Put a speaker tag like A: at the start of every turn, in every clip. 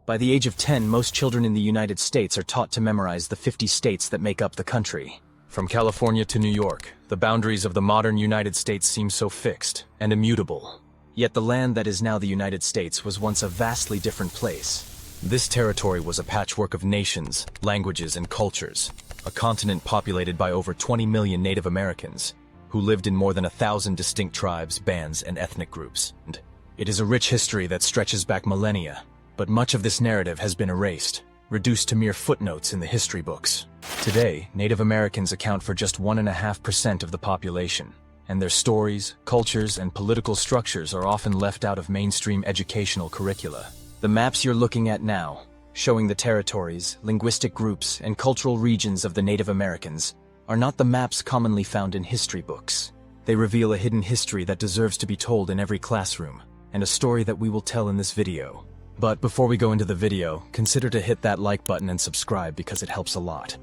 A: By the age of 10, most children in the United States are taught to memorize the 50 states that make up the country. From California to New York, the boundaries of the modern United States seem so fixed and immutable. Yet the land that is now the United States was once a vastly different place. This territory was a patchwork of nations, languages, and cultures, a continent populated by over 20 million Native Americans, who lived in more than 1,000 distinct tribes, bands, and ethnic groups. And it is a rich history that stretches back millennia, but much of this narrative has been erased, reduced to mere footnotes in the history books. Today, Native Americans account for just 1.5% of the population, and their stories, cultures, and political structures are often left out of mainstream educational curricula. The maps you're looking at now, showing the territories, linguistic groups, and cultural regions of the Native Americans, are not the maps commonly found in history books. They reveal a hidden history that deserves to be told in every classroom, and a story that we will tell in this video. But before we go into the video, consider to hit that like button and subscribe because it helps a lot.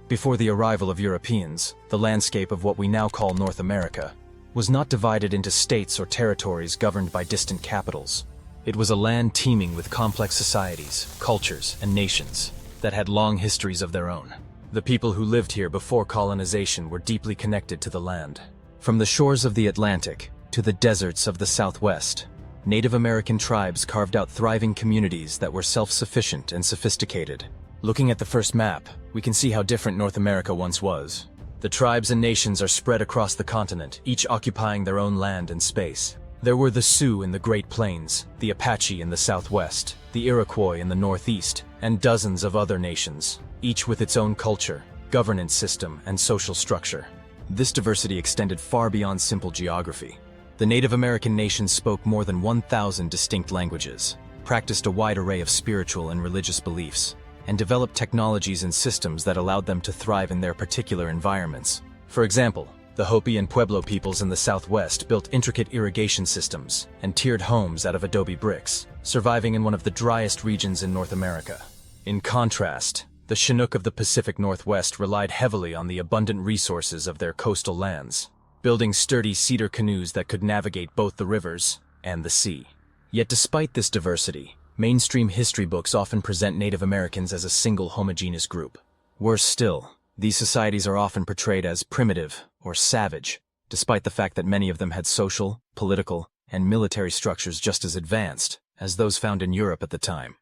A: Before the arrival of Europeans, the landscape of what we now call North America was not divided into states or territories governed by distant capitals. It was a land teeming with complex societies, cultures, and nations that had long histories of their own. The people who lived here before colonization were deeply connected to the land. From the shores of the Atlantic to the deserts of the Southwest, Native American tribes carved out thriving communities that were self-sufficient and sophisticated. Looking at the first map, we can see how different North America once was. The tribes and nations are spread across the continent, each occupying their own land and space. There were the Sioux in the Great Plains, the Apache in the Southwest, the Iroquois in the Northeast, and dozens of other nations, each with its own culture, governance system, and social structure. This diversity extended far beyond simple geography. The Native American nations spoke more than 1,000 distinct languages, practiced a wide array of spiritual and religious beliefs, and developed technologies and systems that allowed them to thrive in their particular environments. For example, the Hopi and Pueblo peoples in the Southwest built intricate irrigation systems and tiered homes out of adobe bricks, surviving in one of the driest regions in North America. In contrast, the Chinook of the Pacific Northwest relied heavily on the abundant resources of their coastal lands, building sturdy cedar canoes that could navigate both the rivers and the sea. Yet despite this diversity, mainstream history books often present Native Americans as a single homogeneous group. Worse still, these societies are often portrayed as primitive or savage, despite the fact that many of them had social, political, and military structures just as advanced as those found in Europe at the time.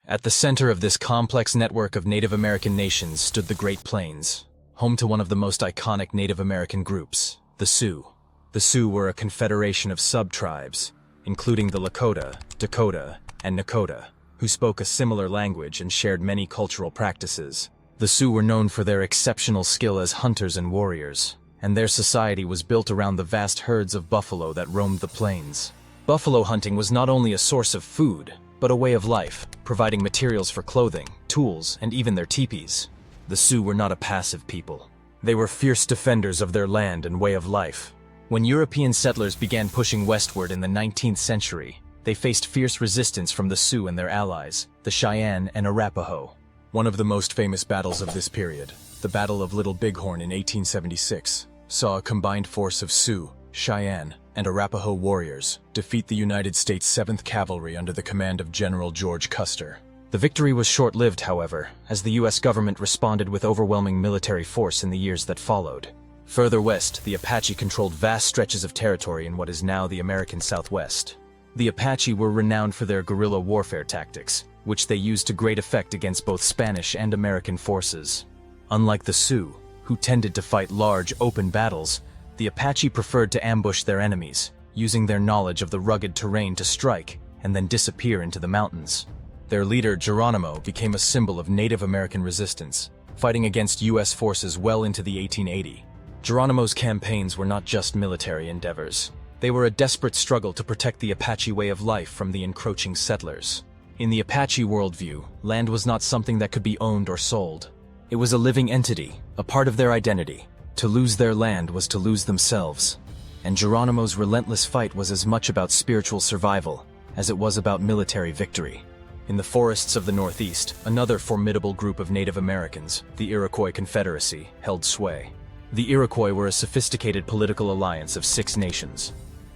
A: At the center of this complex network of Native American nations stood the Great Plains, home to one of the most iconic Native American groups, the Sioux. The Sioux were a confederation of sub-tribes, including the Lakota, Dakota, and Nakota, who spoke a similar language and shared many cultural practices. The Sioux were known for their exceptional skill as hunters and warriors, and their society was built around the vast herds of buffalo that roamed the plains. Buffalo hunting was not only a source of food, but a way of life, providing materials for clothing, tools, and even their teepees. The Sioux were not a passive people. They were fierce defenders of their land and way of life. When European settlers began pushing westward in the 19th century, they faced fierce resistance from the Sioux and their allies, the Cheyenne and Arapaho. One of the most famous battles of this period, the Battle of Little Bighorn in 1876, saw a combined force of Sioux, Cheyenne, and Arapaho warriors defeat the United States 7th Cavalry under the command of General George Custer. The victory was short-lived, however, as the U.S. government responded with overwhelming military force in the years that followed. Further west, the Apache controlled vast stretches of territory in what is now the American Southwest. The Apache were renowned for their guerrilla warfare tactics, which they used to great effect against both Spanish and American forces. Unlike the Sioux, who tended to fight large, open battles, the Apache preferred to ambush their enemies, using their knowledge of the rugged terrain to strike and then disappear into the mountains. Their leader, Geronimo, became a symbol of Native American resistance, fighting against U.S. forces well into the 1880s. Geronimo's campaigns were not just military endeavors. They were a desperate struggle to protect the Apache way of life from the encroaching settlers. In the Apache worldview, land was not something that could be owned or sold. It was a living entity, a part of their identity. To lose their land was to lose themselves. And Geronimo's relentless fight was as much about spiritual survival as it was about military victory. In the forests of the Northeast, another formidable group of Native Americans, the Iroquois Confederacy, held sway. The Iroquois were a sophisticated political alliance of 6 nations: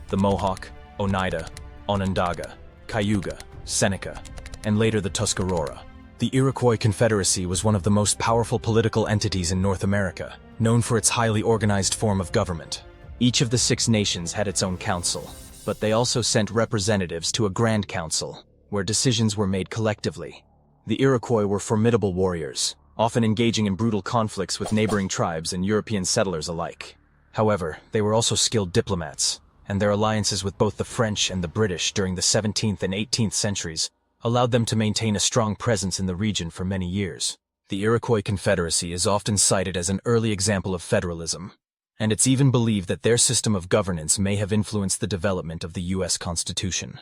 A: the Mohawk, Oneida, Onondaga, Cayuga, Seneca, and later the Tuscarora. The Iroquois Confederacy was one of the most powerful political entities in North America, known for its highly organized form of government. Each of the 6 nations had its own council, but they also sent representatives to a Grand Council, where decisions were made collectively. The Iroquois were formidable warriors, often engaging in brutal conflicts with neighboring tribes and European settlers alike. However, they were also skilled diplomats, and their alliances with both the French and the British during the 17th and 18th centuries allowed them to maintain a strong presence in the region for many years. The Iroquois Confederacy is often cited as an early example of federalism, and it's even believed that their system of governance may have influenced the development of the U.S. Constitution.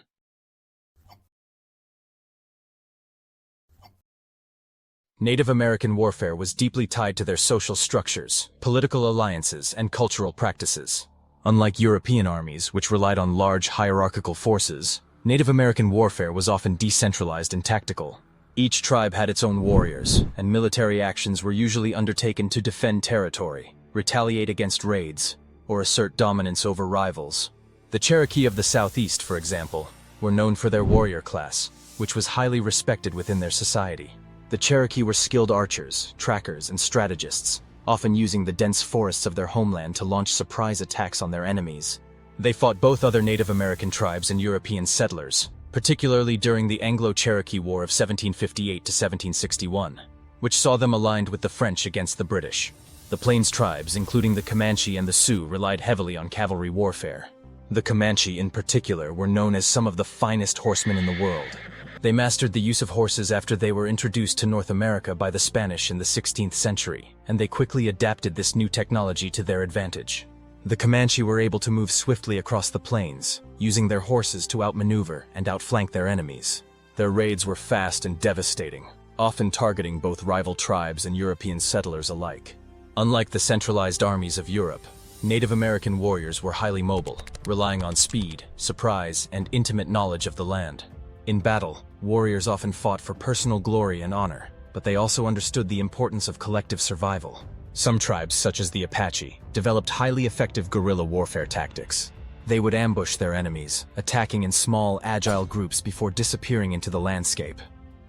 A: Native American warfare was deeply tied to their social structures, political alliances, and cultural practices. Unlike European armies, which relied on large hierarchical forces, Native American warfare was often decentralized and tactical. Each tribe had its own warriors, and military actions were usually undertaken to defend territory, retaliate against raids, or assert dominance over rivals. The Cherokee of the Southeast, for example, were known for their warrior class, which was highly respected within their society. The Cherokee were skilled archers, trackers, and strategists, often using the dense forests of their homeland to launch surprise attacks on their enemies. They fought both other Native American tribes and European settlers, particularly during the Anglo-Cherokee War of 1758 to 1761, which saw them aligned with the French against the British. The Plains tribes, including the Comanche and the Sioux, relied heavily on cavalry warfare. The Comanche, in particular, were known as some of the finest horsemen in the world. They mastered the use of horses after they were introduced to North America by the Spanish in the 16th century, and they quickly adapted this new technology to their advantage. The Comanche were able to move swiftly across the plains, using their horses to outmaneuver and outflank their enemies. Their raids were fast and devastating, often targeting both rival tribes and European settlers alike. Unlike the centralized armies of Europe, Native American warriors were highly mobile, relying on speed, surprise, and intimate knowledge of the land. In battle, warriors often fought for personal glory and honor, but they also understood the importance of collective survival. Some tribes, such as the Apache, developed highly effective guerrilla warfare tactics. They would ambush their enemies, attacking in small, agile groups before disappearing into the landscape.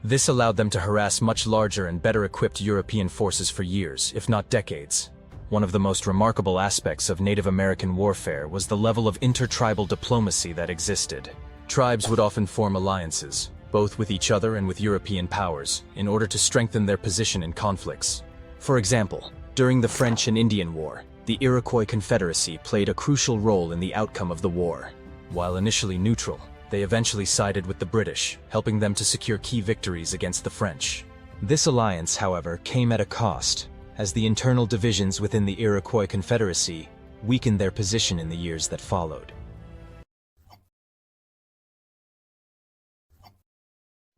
A: This allowed them to harass much larger and better equipped European forces for years, if not decades. One of the most remarkable aspects of Native American warfare was the level of intertribal diplomacy that existed. Tribes would often form alliances, both with each other and with European powers, in order to strengthen their position in conflicts. For example, during the French and Indian War, the Iroquois Confederacy played a crucial role in the outcome of the war. While initially neutral, they eventually sided with the British, helping them to secure key victories against the French. This alliance, however, came at a cost, as the internal divisions within the Iroquois Confederacy weakened their position in the years that followed.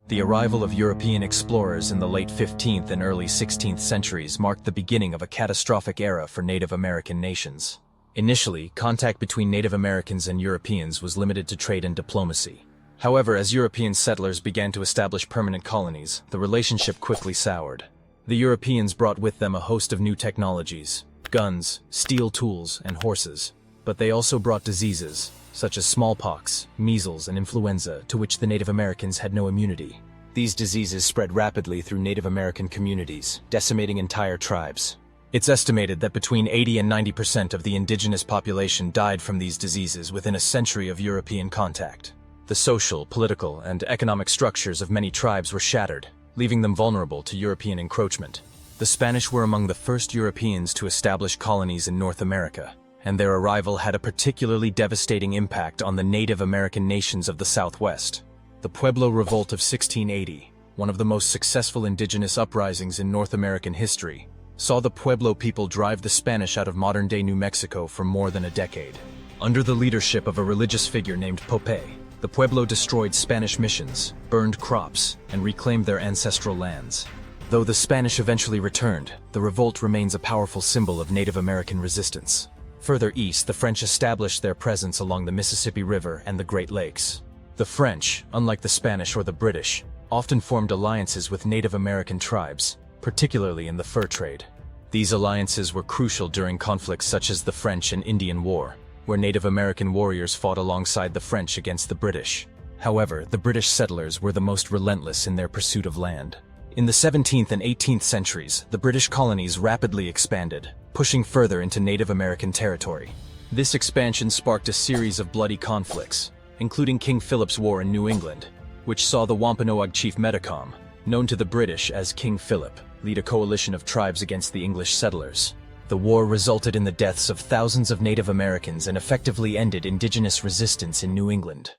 A: The arrival of European explorers in the late 15th and early 16th centuries marked the beginning of a catastrophic era for Native American nations. Initially, contact between Native Americans and Europeans was limited to trade and diplomacy. However, as European settlers began to establish permanent colonies, the relationship quickly soured. The Europeans brought with them a host of new technologies: guns, steel tools, and horses. But they also brought diseases, such as smallpox, measles, and influenza, to which the Native Americans had no immunity. These diseases spread rapidly through Native American communities, decimating entire tribes. It's estimated that between 80 and 90% of the indigenous population died from these diseases within a century of European contact. The social, political, and economic structures of many tribes were shattered, leaving them vulnerable to European encroachment. The Spanish were among the first Europeans to establish colonies in North America, and their arrival had a particularly devastating impact on the Native American nations of the Southwest. The Pueblo Revolt of 1680, one of the most successful indigenous uprisings in North American history, saw the Pueblo people drive the Spanish out of modern-day New Mexico for more than a decade. Under the leadership of a religious figure named Pope, the Pueblo destroyed Spanish missions, burned crops, and reclaimed their ancestral lands. Though the Spanish eventually returned, the revolt remains a powerful symbol of Native American resistance. Further east, the French established their presence along the Mississippi River and the Great Lakes. The French, unlike the Spanish or the British, often formed alliances with Native American tribes, particularly in the fur trade. These alliances were crucial during conflicts such as the French and Indian War, where Native American warriors fought alongside the French against the British. However, the British settlers were the most relentless in their pursuit of land. In the 17th and 18th centuries, the British colonies rapidly expanded, pushing further into Native American territory. This expansion sparked a series of bloody conflicts, including King Philip's War in New England, which saw the Wampanoag chief Metacom, known to the British as King Philip, lead a coalition of tribes against the English settlers. The war resulted in the deaths of thousands of Native Americans and effectively ended indigenous resistance in New England.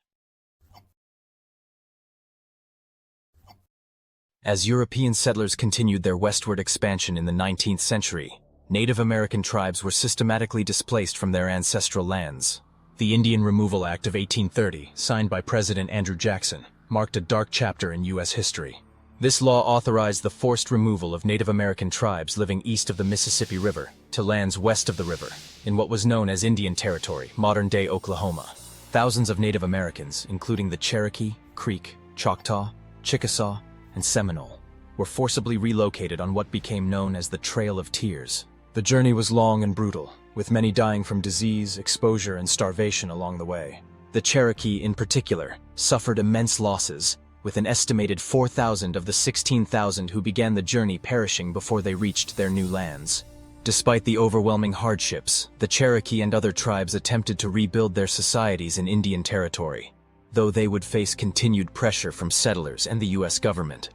A: As European settlers continued their westward expansion in the 19th century, Native American tribes were systematically displaced from their ancestral lands. The Indian Removal Act of 1830, signed by President Andrew Jackson, marked a dark chapter in U.S. history. This law authorized the forced removal of Native American tribes living east of the Mississippi River to lands west of the river, in what was known as Indian Territory, modern-day Oklahoma. Thousands of Native Americans, including the Cherokee, Creek, Choctaw, Chickasaw, and Seminole, were forcibly relocated on what became known as the Trail of Tears. The journey was long and brutal, with many dying from disease, exposure, and starvation along the way. The Cherokee, in particular, suffered immense losses, with an estimated 4,000 of the 16,000 who began the journey perishing before they reached their new lands. Despite the overwhelming hardships, the Cherokee and other tribes attempted to rebuild their societies in Indian Territory, though they would face continued pressure from settlers and the U.S. government.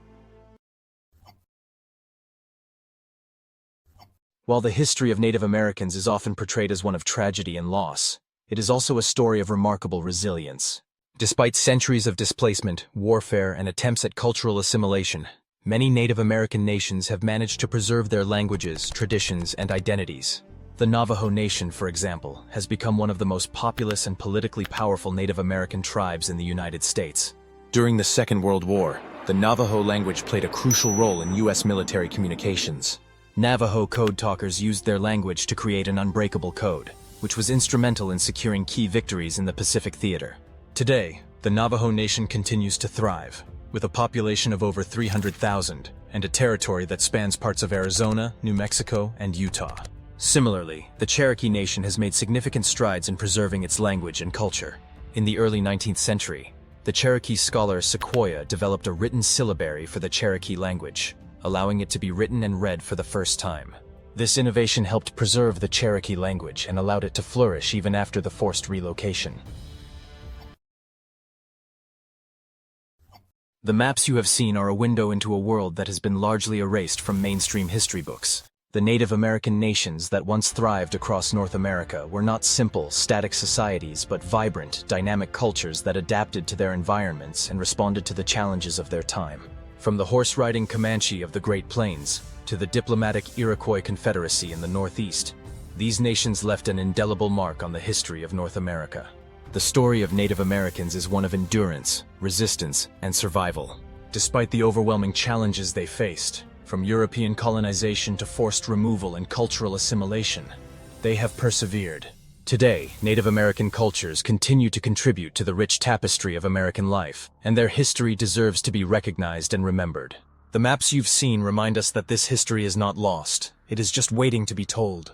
A: While the history of Native Americans is often portrayed as one of tragedy and loss, it is also a story of remarkable resilience. Despite centuries of displacement, warfare, and attempts at cultural assimilation, many Native American nations have managed to preserve their languages, traditions, and identities. The Navajo Nation, for example, has become one of the most populous and politically powerful Native American tribes in the United States. During the Second World War, the Navajo language played a crucial role in U.S. military communications. Navajo code talkers used their language to create an unbreakable code, which was instrumental in securing key victories in the Pacific Theater. Today, the Navajo Nation continues to thrive, with a population of over 300,000 and a territory that spans parts of Arizona, New Mexico, and Utah. Similarly, the Cherokee Nation has made significant strides in preserving its language and culture. In the early 19th century, the Cherokee scholar Sequoyah developed a written syllabary for the Cherokee language, allowing it to be written and read for the first time. This innovation helped preserve the Cherokee language and allowed it to flourish even after the forced relocation. The maps you have seen are a window into a world that has been largely erased from mainstream history books. The Native American nations that once thrived across North America were not simple, static societies, but vibrant, dynamic cultures that adapted to their environments and responded to the challenges of their time. From the horse-riding Comanche of the Great Plains to the diplomatic Iroquois Confederacy in the Northeast, these nations left an indelible mark on the history of North America. The story of Native Americans is one of endurance, resistance, and survival. Despite the overwhelming challenges they faced, from European colonization to forced removal and cultural assimilation, they have persevered. Today, Native American cultures continue to contribute to the rich tapestry of American life, and their history deserves to be recognized and remembered. The maps you've seen remind us that this history is not lost. It is just waiting to be told.